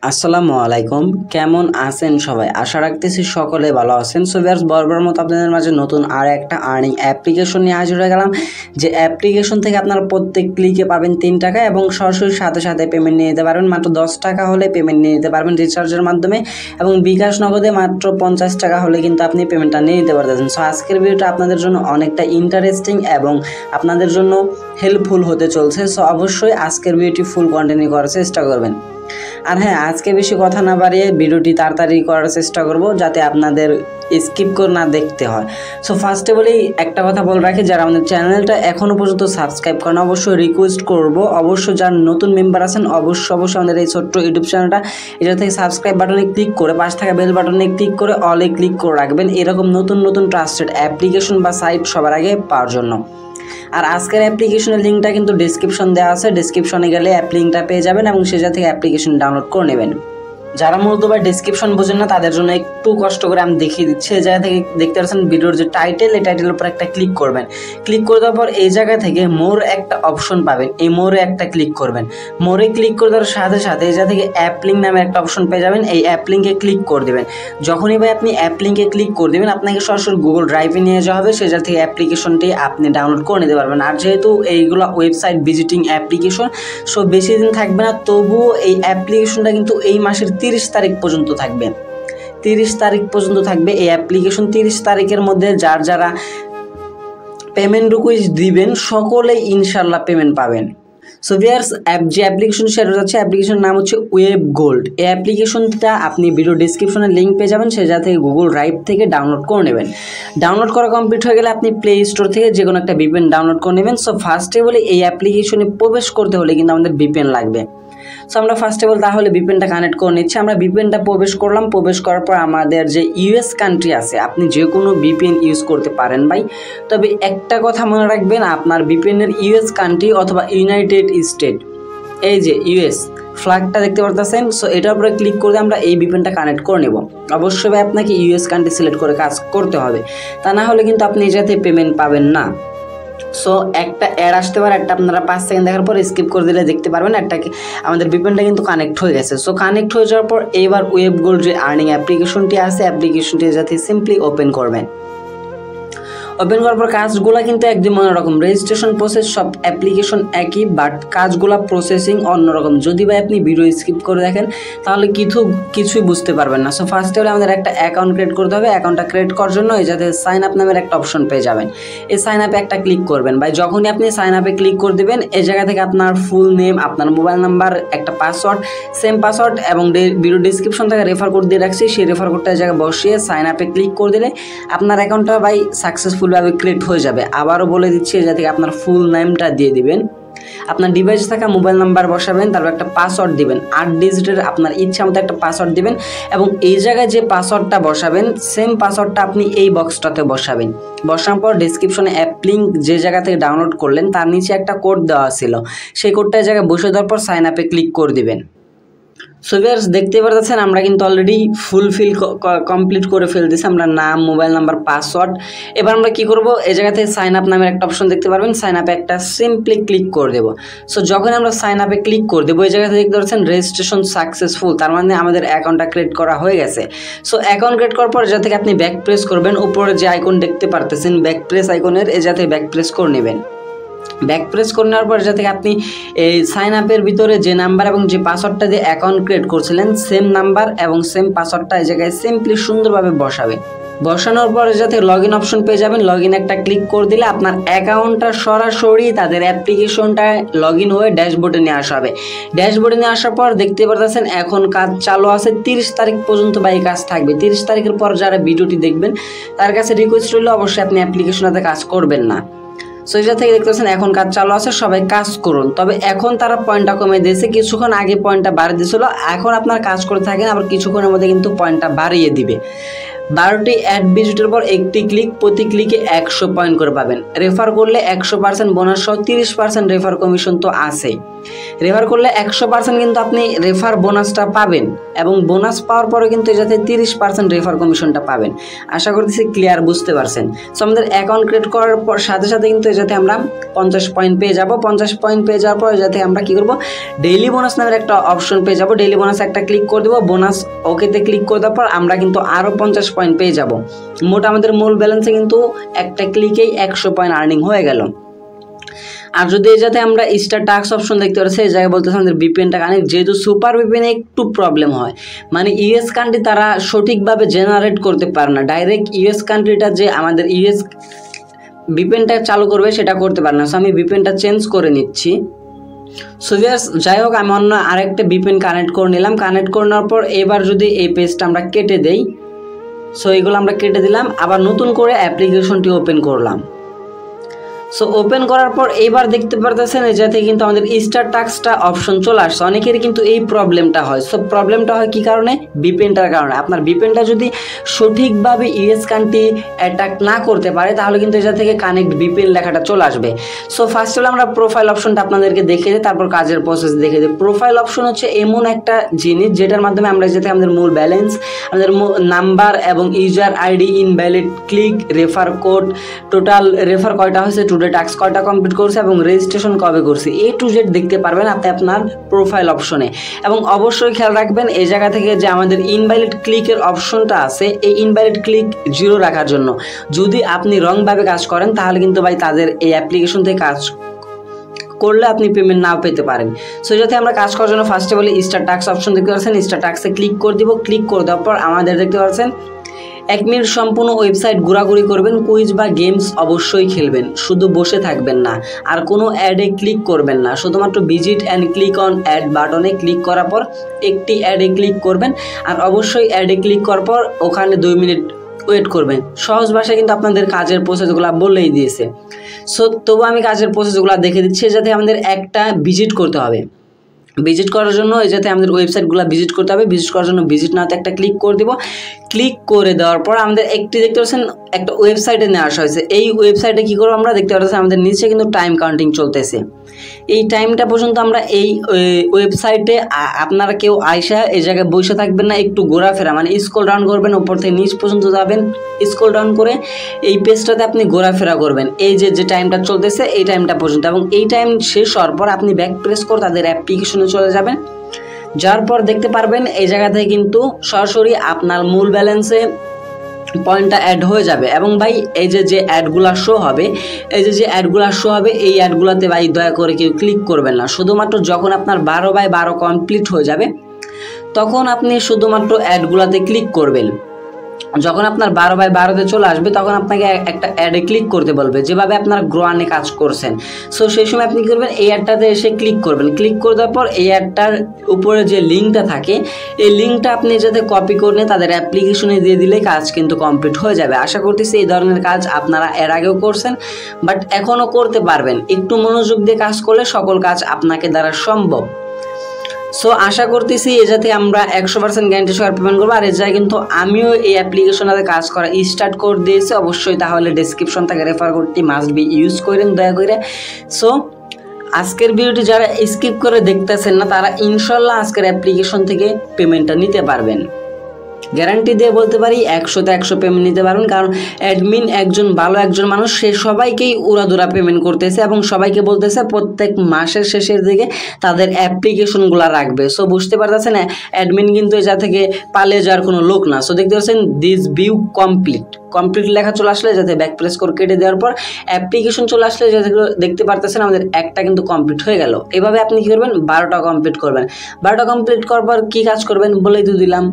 আসসালামু আলাইকুম, কেমন আছেন সবাই? আশা রাখতেছি সকলে ভালো আছেন। সো ভিউয়ার্স, বরাবরের মতো আপনাদের মাঝে নতুন আর একটা আর্নিং অ্যাপ্লিকেশন নিয়ে হাজির হয়ে গেলাম। যে অ্যাপ্লিকেশন থেকে আপনারা প্রত্যেক ক্লিকে পাবেন 3 টাকা এবং সরাসরি সাথে সাথে পেমেন্ট নিয়ে নিতে পারবেন। মাত্র 10 টাকা হলে পেমেন্ট নিয়ে নিতে পারবেন রিচার্জের মাধ্যমে, এবং বিকাশ নগদে মাত্র 50 টাকা হলে কিন্তু আপনি পেমেন্টটা নিয়ে নিতে পারতেছেন। সো আজকের ভিডিওটা আপনাদের জন্য অনেকটা ইন্টারেস্টিং এবং আপনাদের জন্য হেল্পফুল হতে চলছে। সো অবশ্যই আজকের ভিডিওটি ফুল কন্টিনিউ করার চেষ্টা করবেন। আর হ্যাঁ, আজকে বেশি কথা না বাড়িয়ে ভিডিওটি তাড়াতাড়ি করার চেষ্টা করব যাতে আপনাদের স্কিপ করে না দেখতে হয়। সো ফার্স্টে বলেই একটা কথা বলে রাখি, যারা আমাদের চ্যানেলটা এখনও পর্যন্ত সাবস্ক্রাইব করেন অবশ্যই রিকোয়েস্ট করব, অবশ্যই যারা নতুন মেম্বার আছেন অবশ্যই আমাদের এই ছোট্ট ইউটিউব চ্যানেলটা এটা থেকে সাবস্ক্রাইব বাটনে ক্লিক করে পাশে থাকা বেল বাটনে ক্লিক করে অলে ক্লিক করে রাখবেন, এরকম নতুন নতুন ট্রাস্টেড অ্যাপ্লিকেশন বা সাইট সবার আগে পাওয়ার জন্য। আর আজকের অ্যাপ্লিকেশনের লিঙ্কটা কিন্তু ডিসক্রিপশন দেওয়া আছে, ডিসক্রিপশনে গেলে অ্যাপ লিঙ্কটা পেয়ে যাবেন এবং সেটা থেকে অ্যাপ্লিকেশন ডাউনলোড করে নেবেন। যারা মূলত বা ডিসক্রিপশন বোঝেন না তাদের জন্য একটু কষ্ট করে আমি দেখিয়ে দিচ্ছি। এই জায়গা থেকে দেখতে পাচ্ছেন ভিডিওর যে টাইটেল, এই টাইটেলের উপর একটা ক্লিক করবেন। ক্লিক করে দেওয়ার পর এই জায়গা থেকে মোর একটা অপশন পাবেন, এই মোরে একটা ক্লিক করবেন। মোরে ক্লিক করে দেওয়ার সাথে সাথে এই জায়গা থেকে অ্যাপ লিঙ্ক নামে একটা অপশন পেয়ে যাবেন, এই অ্যাপ লিঙ্কে ক্লিক করে দেবেন। যখনই ভাই আপনি অ্যাপ লিঙ্কে ক্লিক করে দেবেন আপনাকে সরাসরি গুগল ড্রাইভে নিয়ে যাওয়া হবে, সেই জায়গা থেকে অ্যাপ্লিকেশনটি আপনি ডাউনলোড করে নিতে পারবেন। আর যেহেতু এইগুলো ওয়েবসাইট ভিজিটিং অ্যাপ্লিকেশন, সো বেশি দিন থাকবে না, তবুও এই অ্যাপ্লিকেশনটা কিন্তু এই মাসের 30 তারিখ পর্যন্ত থাকবে। 30 তারিখ পর্যন্ত থাকবে এই অ্যাপ্লিকেশন। 30 তারিখের মধ্যে যারা পেমেন্ট রিকোয়েস্ট দিবেন সকলেই ইনশাল্লাহ পেমেন্ট পাবেন। সো ভিউয়ার্স, যে অ্যাপ্লিকেশন সেটা হচ্ছে অ্যাপ্লিকেশনের নাম হচ্ছে WebGold। এই অ্যাপ্লিকেশনটা আপনি ভিডিও ডিসক্রিপশনে লিঙ্ক পেয়ে যাবেন, সে জায়গা থেকে গুগল ড্রাইভ থেকে ডাউনলোড করে নেবেন। ডাউনলোড করা কমপ্লিট হয়ে গেলে আপনি প্লে স্টোর থেকে যে কোনো একটা ভিপিএন ডাউনলোড করে নেবেন। সো ফার্স্টে বলে এই অ্যাপ্লিকেশনে প্রবেশ করতে হলে কিন্তু আমাদের ভিপিএন লাগবে। সো আমরা ফার্স্ট অফ অল তাহলে ভিপিএনটা কানেক্ট করে নিচ্ছি। আমরা ভিপিএনটা প্রবেশ করলাম, প্রবেশ করার পর আমাদের যে ইউএস কান্ট্রি আছে, আপনি যে কোনো ভিপিএন ইউজ করতে পারেন ভাই, তবে একটা কথা মনে রাখবেন, আপনার ভিপিএনের ইউএস কান্ট্রি অথবা ইউনাইটেড স্টেট, এই যে ইউএস ফ্ল্যাগটা দেখতে পারতেছেন, সো এটার উপরে ক্লিক করে আমরা এই ভিপিএনটা কানেক্ট করে নেব। অবশ্যই ভাই আপনাকে ইউএস কান্ট্রি সিলেক্ট করে কাজ করতে হবে, তা না হলে কিন্তু আপনি এটাতে পেমেন্ট পাবেন না। সো একটা অ্যাড আসতে পারে, একটা আপনারা 5 সেকেন্ড দেখার পর স্কিপ করে দিলে দেখতে পারবেন একটাকে আমাদের ভিপিএনটা কিন্তু কানেক্ট হয়ে গেছে। সো কানেক্ট হয়ে যাওয়ার পর এবার WebGold যে আর্নিং অ্যাপ্লিকেশনটি আছে, অ্যাপ্লিকেশনটি যাতে সিম্পলি ওপেন করবেন। ওপেন করার পর কাজগুলো কিন্তু একদম অন্যরকম, রেজিস্ট্রেশন প্রসেস সব অ্যাপ্লিকেশন একই, বাট কাজগুলো প্রসেসিং অন্যরকম। যদি ভাই আপনি ভিডিও স্কিপ করে দেখেন তাহলে কিছুই বুঝতে পারবেন না। সো ফার্স্টে হলে আমাদের একটা অ্যাকাউন্ট ক্রিয়েট করতে হবে। অ্যাকাউন্টটা ক্রিয়েট করার জন্য এই যাতে সাইন আপ নামের একটা অপশন পেয়ে যাবেন, এই সাইন আপে একটা ক্লিক করবেন। ভাই যখনই আপনি সাইন আপে ক্লিক করে দেবেন এই জায়গা থেকে আপনার ফুল নেম, আপনার মোবাইল নাম্বার, একটা পাসওয়ার্ড, সেম পাসওয়ার্ড এবং ভিডিও ডিসক্রিপশন থেকে রেফার কোড দিয়ে রাখছি, সেই রেফার কোডটা এই জায়গায় বসিয়ে সাইন আপে ক্লিক করে দিলে আপনার অ্যাকাউন্টটা ভাই সাকসেসফুল ভাবে ক্রিয়েট হয়ে যাবে। আবারও বলে দিচ্ছি, যা থেকে আপনার ফুল নেমটা দিয়ে দিবেন, আপনার ডিভাইসে থাকা মোবাইল নাম্বার বসাবেন, তারপর একটা পাসওয়ার্ড দিবেন, 8 ডিজিটের আপনার ইচ্ছা মতো একটা পাসওয়ার্ড দিবেন, এবং এই জায়গায় যে পাসওয়ার্ডটা বসাবেন সেম পাসওয়ার্ডটা আপনি এই বক্সটাতে বসাবেন। বসানোর পর ডিসক্রিপশনে অ্যাপ লিঙ্ক যে জায়গা থেকে ডাউনলোড করলেন তার নিচে একটা কোড দেওয়া ছিল, সেই কোডটা এই জায়গায় বসে দেওয়ার পর সাইন আপে ক্লিক করে দিবেন। সো ভিউয়ার্স, দেখতে পারতেছেন আমরা কিন্তু অলরেডি ফুলফিল কমপ্লিট করে ফেলতেছি, আমরা নাম, মোবাইল নাম্বার, পাসওয়ার্ড। এবার আমরা কি করব, এই জায়গা থেকে সাইন আপ নামের একটা অপশন দেখতে পারবেন, সাইন আপে একটা সিম্পলি ক্লিক করে দেবো। সো যখন আমরা সাইন আপে ক্লিক করে দেবো এই জায়গাতে দেখতে পাচ্ছেন রেজিস্ট্রেশন সাকসেসফুল, তার মানে আমাদের অ্যাকাউন্টটা ক্রিয়েট করা হয়ে গেছে। সো অ্যাকাউন্ট ক্রিয়েট করার পর যা থেকে আপনি ব্যাক প্রেস করবেন, উপরে যে আইকন দেখতে পারতেছেন ব্যাক প্রেস আইকনের, এই জায়গা থেকে ব্যাক প্রেস করে নেবেন। ব্যাক প্রেস করে নেওয়ার পর যা থেকে আপনি এই সাইন আপের ভিতরে যে নাম্বার এবং যে পাসওয়ার্ডটা দিয়ে অ্যাকাউন্ট ক্রিয়েট করছিলেন সেম নাম্বার এবং সেম পাসওয়ার্ডটা এই জায়গায় সিম্পলি সুন্দরভাবে বসাবেন। বসানোর পরে যাতে লগ ইন অপশন পেয়ে যাবেন, লগ ইন একটা ক্লিক করে দিলে আপনার অ্যাকাউন্টটা সরাসরি তাদের অ্যাপ্লিকেশনটায় লগ ইন হয়ে ড্যাশবোর্ডে নিয়ে আসা হবে। ড্যাশবোর্ডে নিয়ে আসার পর দেখতে পারতেছেন এখন কাজ চালু আছে, 30 তারিখ পর্যন্ত বা এই কাজ থাকবে। 30 তারিখের পর যারা ভিডিওটি দেখবেন তার কাছে রিকোয়েস্ট রইল অবশ্যই আপনি অ্যাপ্লিকেশনটাতে কাজ করবেন না। সো এটা থেকে দেখতে পাচ্ছেন এখন কাজ চালু আছে, সবাই কাজ করুন। তবে এখন তারা পয়েন্টটা কমে দিয়েছে, কিছুক্ষণ আগে পয়েন্টটা বাড়িয়ে দিয়েছিল, এখন আপনার কাজ করে থাকেন, আবার কিছুক্ষণের মধ্যে কিন্তু পয়েন্টটা বাড়িয়ে দিবে। 12টি অ্যাড ভিজিটের পর একটি ক্লিক, প্রতি ক্লিকে 100 পয়েন্ট করে পাবেন। রেফার করলে 100% বোনাস সহ 30% রেফার কমিশন তো আছেই। রেফার করলে 100% কিন্তু আপনি রেফার বোনাসটা পাবেন এবং বোনাস পাওয়ার পরে কিন্তু এটাতে 30% রেফার কমিশনটা পাবেন। আশা করতেছি ক্লিয়ার বুঝতে পারছেন। সো আমাদের অ্যাকাউন্ট ক্রিয়েট করার পর সাথে সাথে কিন্তু এটাতে আমরা 50 পয়েন্ট পেয়ে যাব। 50 পয়েন্ট পেয়ে যাওয়ার পর এটাতে আমরা কি করব, ডেইলি বোনাস নামের একটা অপশন পেয়ে যাব। ডেইলি বোনাস একটা ক্লিক করে দেবো, বোনাস ওকেতে ক্লিক করে দেওয়ার পর আমরা কিন্তু আরও 50 পয়েন্ট পেয়ে যাব। মোট আমাদের মূল ব্যালেন্সে কিন্তু একটা ক্লিকেই 100 পয়েন্ট আর্নিং হয়ে গেল। আর যদি এই যাতে আমরা স্টার টাস্ক অপশন দেখতে পাচ্ছি, এই জায়গায় বলতেছে আমাদের ভিপিএনটা কানেক্ট, যেহেতু সুপার ভিপিএনে একটু প্রবলেম হয়, মানে ইউএস কান্ট্রি তারা সঠিকভাবে জেনারেট করতে পারে না। ডাইরেক্ট ইউএস কান্ট্রিটা যে আমাদের ইউএস ভিপিএনটা চালু করবে সেটা করতে পারে না। সো আমি ভিপিএনটা চেঞ্জ করে নিচ্ছি। সো ভিউয়ার্স, যাই হোক আমি অন্য আরেকটা ভিপিএন কানেক্ট করে নিলাম। কানেক্ট করে নেওয়ার পর এবার যদি এই পেজটা আমরা কেটে দেই, সো এইগুলো আমরা কেটে দিলাম, আবার নতুন করে অ্যাপ্লিকেশনটি ওপেন করলাম। সো ওপেন করার পর এবার দেখতে পারতেছেন এই যাতে কিন্তু আমাদের স্টার টাস্কটা অপশন চলে আসছে। অনেকেরই কিন্তু এই প্রবলেমটা হয়। সো প্রবলেমটা হয় কি কারণে? ভিপিএনটার কারণে। আপনার ভিপিএনটা যদি সঠিকভাবে ইউএস কান্ট্রি অ্যাটাক না করতে পারে তাহলে কিন্তু এটা থেকে কানেক্ট ভিপিএন লেখাটা চলে আসবে। সো ফার্স্ট হলো আমরা প্রোফাইল অপশনটা আপনাদেরকে দেখে দিই, তারপর কাজের প্রসেস দেখে দিই। প্রোফাইল অপশন হচ্ছে এমন একটা জিনিস যেটার মাধ্যমে আমরা যাতে আমাদের মূল ব্যালেন্স, আমাদের নাম্বার এবং user ID, invalid click, refer code, total refer কয়টা হয়েছে, টাস্ক কয়টা কমপ্লিট করছে এবং রেজিস্ট্রেশন কবে করছে, A to Z দেখতে পারবেন আপনি আপনার প্রোফাইল অপশনে। এবং অবশ্যই খেয়াল রাখবেন এই জায়গা থেকে যে আমাদের ইনভ্যালিড ক্লিকের অপশনটা আছে, এই ইনভ্যালিড ক্লিক 0 রাখার জন্য। যদি আপনি রংভাবে কাজ করেন তাহলে কিন্তু ভাই তাদের এই অ্যাপ্লিকেশন থেকে কাজ করলে আপনি পেমেন্ট নাও পেতে পারেন। সো যাতে আমরা কাজ করার জন্য ফার্স্টে বলি স্টার টাস্ক অপশন দেখতে পাচ্ছেন, স্টার টাস্কে ক্লিক করে দিব। ক্লিক করে দেওয়ার পর আমাদের দেখতে পাচ্ছেন 1 মিনিট সম্পূর্ণ ওয়েবসাইট ঘোরাঘুরি করবেন, কুইজ বা গেমস অবশ্যই খেলবেন, শুধু বসে থাকবেন না, আর কোনো অ্যাডে ক্লিক করবেন না, শুধুমাত্র visit and click on add বাটনে ক্লিক করার পর একটি অ্যাডে ক্লিক করবেন, আর অবশ্যই অ্যাডে ক্লিক করার পর ওখানে 2 মিনিট ওয়েট করবেন। সহজ ভাষায় কিন্তু আপনাদের কাজের প্রসেসগুলো বলেই দিয়েছে। সো তবু আমি কাজের প্রসেসগুলো দেখে দিচ্ছি, যাতে আমাদের একটা ভিজিট করতে হবে। ভিজিট করার জন্য এই যাতে আমাদের ওয়েবসাইটগুলো ভিজিট করতে হবে। ভিজিট করার জন্য ভিজিট নাতে একটা ক্লিক করে দেবো। ক্লিক করে দেওয়ার পর আমাদের একটি দেখতে পাচ্ছেন একটা ওয়েবসাইটে নিয়ে আসা হয়েছে। এই ওয়েবসাইটে কী করবো আমরা দেখতে পাচ্ছি আমাদের নিচে কিন্তু টাইম কাউন্টিং চলতেছে। এই টাইমটা পর্যন্ত আমরা এই ওয়েবসাইটে আপনারা কেউ আইসা এই জায়গায় বসে থাকবেন না, একটু ঘোরাফেরা, মানে স্ক্রল ডাউন করবেন, উপর থেকে নিচ পর্যন্ত যাবেন, স্ক্রল ডাউন করে এই পেজটাতে আপনি ঘোরাফেরা করবেন এই যে টাইমটা চলতেছে এই টাইমটা পর্যন্ত। এবং এই টাইম শেষ হওয়ার পর আপনি ব্যাক প্রেস করে তাদের অ্যাপ্লিকেশনে চলে যাবেন। যাওয়ার পর দেখতে পারবেন এই জায়গা থেকে কিন্তু সরাসরি আপনার মূল ব্যালেন্সে পয়েন্টটা অ্যাড হয়ে যাবে। এবং ভাই এই যে অ্যাডগুলা শো হবে, এই যে অ্যাডগুলা শো হবে, এই অ্যাডগুলাতে ভাই দয়া করে কেউ ক্লিক করবেন না। শুধুমাত্র যখন আপনার 12/12 কমপ্লিট হয়ে যাবে তখন আপনি শুধুমাত্র অ্যাডগুলাতে ক্লিক করবেন। যখন আপনার 12/12তে চলে আসবে তখন আপনাকে একটা অ্যাডে ক্লিক করতে বলবে, যেভাবে আপনার গ্রোয়ানে কাজ করছেন। সো সেই সময় আপনি কী করবেন, এই অ্যাডটাতে এসে ক্লিক করবেন। ক্লিক করে দেওয়ার পর এই অ্যাডটার উপরে যে লিঙ্কটা থাকে এই লিঙ্কটা আপনি যাতে কপি করে নিয়ে তাদের অ্যাপ্লিকেশনে দিয়ে দিলে কাজ কিন্তু কমপ্লিট হয়ে যাবে। আশা করতেছি এই ধরনের কাজ আপনারা এর আগেও করছেন, বাট এখনও করতে পারবেন। একটু মনোযোগ দিয়ে কাজ করলে সকল কাজ আপনাকে দ্বারা সম্ভব। সো আশা করতেছি এ যাতে আমরা 100% গ্যারান্টি সহ পেমেন্ট করবো। আর এ যায় কিন্তু আমিও এই অ্যাপ্লিকেশনটাতে কাজ করা স্টার্ট করে দিয়েছি। অবশ্যই তাহলে ডেসক্রিপশন থেকে রেফার কোডটি মাস্ট বি ইউজ করেন দয়া করে। সো আজকের ভিডিওটি যারা স্কিপ করে দেখতেছেন না তারা ইনশাল্লাহ আজকের অ্যাপ্লিকেশন থেকে পেমেন্টটা নিতে পারবেন। গ্যারান্টি দিয়ে বলতে পারি 100তে 100 পেমেন্ট নিতে পারবেন, কারণ অ্যাডমিন একজন ভালো একজন মানুষ, সে সবাইকেই উড়াদুরা পেমেন্ট করতেছে এবং সবাইকে বলতেছে প্রত্যেক মাসের শেষের দিকে তাদের অ্যাপ্লিকেশনগুলো রাখবে। সো বুঝতে পারতেছেন অ্যাডমিন কিন্তু এটা থেকে পালিয়ে যাওয়ার কোনো লোক না। সো দেখতে পাচ্ছেন দিস ভিউ কমপ্লিট লেখা চলে আসলে যাতে ব্যাক প্রেস করে কেটে দেওয়ার পর অ্যাপ্লিকেশন চলে আসলে যাতে দেখতে পারতেছেন আমাদের একটা কিন্তু কমপ্লিট হয়ে গেল। এভাবে আপনি কী করবেন, 12টা কমপ্লিট করবেন। 12টা কমপ্লিট করার পর কী কাজ করবেন বলেই তো দিলাম।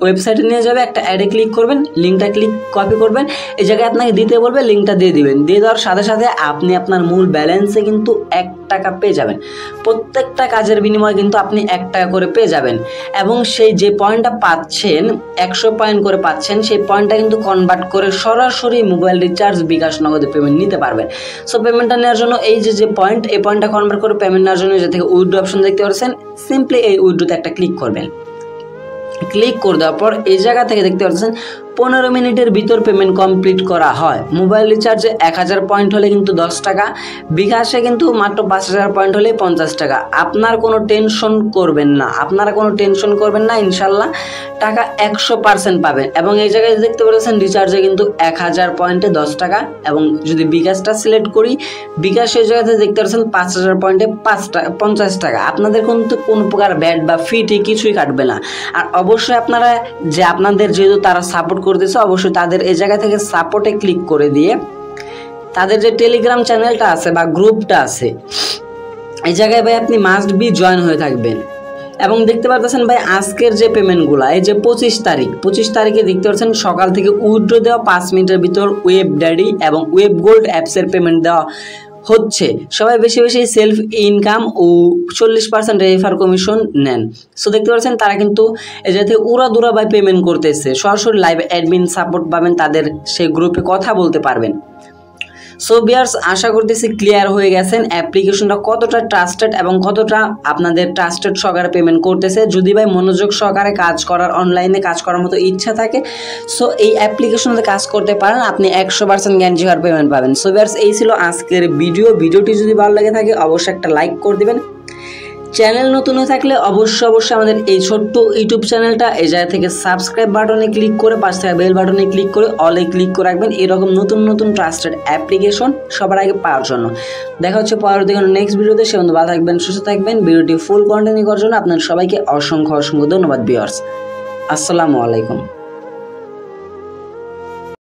ওয়েবসাইটে নিয়ে যাবে, একটা অ্যাডে ক্লিক করবেন, লিঙ্কটা কপি করবেন, এই জায়গায় আপনাকে দিতে বলবে, লিঙ্কটা দিয়ে দিবেন। দিয়ে দেওয়ার সাথে সাথে আপনি আপনার মূল ব্যালেন্সে কিন্তু 1 টাকা পেয়ে যাবেন। প্রত্যেকটা কাজের বিনিময়ে কিন্তু আপনি 1 টাকা করে পেয়ে যাবেন। এবং সেই যে পয়েন্টটা পাচ্ছেন 100 পয়েন্ট করে পাচ্ছেন, সেই পয়েন্টটা কিন্তু কনভার্ট করে সরাসরি মোবাইল রিচার্জ, বিকাশ, নগদে পেমেন্ট নিতে পারবেন। সো পেমেন্টটা নেওয়ার জন্য এই যে পয়েন্ট, এই পয়েন্টটা কনভার্ট করে পেমেন্ট নেওয়ার জন্য যে থেকে উইথড্র অপশন দেখতে পাচ্ছেন, সিম্পলি এই উইথড্রোতে একটা ক্লিক করবেন। ক্লিক করে দেওয়ার পর এই জায়গা থেকে দেখতে পাচ্ছেন 15 মিনিটের ভিতর পেমেন্ট কমপ্লিট করা হয়। মোবাইল রিচার্জে 1000 পয়েন্ট হলে কিন্তু 10 টাকা, বিকাশে কিন্তু মাত্র 5000 পয়েন্ট হলে 50 টাকা। আপনারা কোনো টেনশন করবেন না, ইনশাল্লাহ টাকা 100% পাবেন। এবং এই জায়গায় দেখতে পাচ্ছেন রিচার্জে কিন্তু 1000 পয়েন্টে 10 টাকা, এবং যদি বিকাশটা সিলেক্ট করি, বিকাশ এই জায়গাতে দেখতে পাচ্ছেন 5000 পয়েন্টে 50 টাকা। আপনাদের কিন্তু কোনো প্রকার ব্যাট বা ফিটি কিছুই কাটবে না। আর অবশ্যই আপনারা আপনাদের যেহেতু তারা সাপোর্ট করতেছে, অবশ্যই তাদের এই জায়গা থেকে সাপোর্টে ক্লিক করে দিয়ে তাদের যে টেলিগ্রাম চ্যানেলটা আছে বা গ্রুপটা আছে, এই জায়গায় ভাই আপনি মাস্ট বি জয়েন হয়ে থাকবেন। এবং দেখতে পাচ্ছেন ভাই আজকের যে পেমেন্টগুলো, এই যে 25 তারিখে দেখতে পাচ্ছেন সকাল থেকে উইথড্র দেওয়া 5 মিনিটের ভিতর ওয়েব ড্যাডি এবং ওয়েব গোল্ড অ্যাপসের পেমেন্ট দেওয়া হচ্ছে। সবাই বেশি বেশি সেলফ ইনকাম ও 40% রেফার কমিশন নেন। সো দেখতে পাচ্ছেন তারা কিন্তু এই যাতে উড়াদুরা ভাই পেমেন্ট করতেছে। সরাসরি লাইভ অ্যাডমিন সাপোর্ট পাবেন, তাদের সেই গ্রুপে কথা বলতে পারবেন। সো ভিউয়ার্স, আশা করতেছি ক্লিয়ার হয়ে গেছেন অ্যাপ্লিকেশনটা কতটা ট্রাস্টেড এবং কতটা আপনাদের ট্রাস্টেড সহকারে পেমেন্ট করতেছে। যদি ভাই মনোযোগ সহকারে কাজ করার, অনলাইনে কাজ করার মতো ইচ্ছা থাকে, সো এই অ্যাপ্লিকেশনতে কাজ করতে পারেন, আপনি 100% গ্যারান্টি হওয়ার পেমেন্ট পাবেন। সো ভিউয়ার্স, এই ছিল আজকের ভিডিওটি যদি ভালো লাগে থাকে অবশ্যই একটা লাইক করে দিবেন। চ্যানেল নতুন হয়ে থাকলে অবশ্যই আমাদের এই ছোট্ট ইউটিউব চ্যানেলটা এই জায়গা থেকে সাবস্ক্রাইব বাটনে ক্লিক করে পাশে থাকা বেল বাটনে ক্লিক করে অলে ক্লিক করে রাখবেন, এরকম নতুন ট্রাস্টেড অ্যাপ্লিকেশন সবার আগে পাওয়ার জন্য। দেখা হচ্ছে পরবর্তী কোনো নেক্সট ভিডিওতে। সে বন্ধু ভালো থাকবেন, সুস্থ থাকবেন। ভিডিওটি ফুল কন্টিনিউ করার জন্য আপনার সবাইকে অসংখ্য ধন্যবাদ ভিউয়ার্স। আসসালামু আলাইকুম।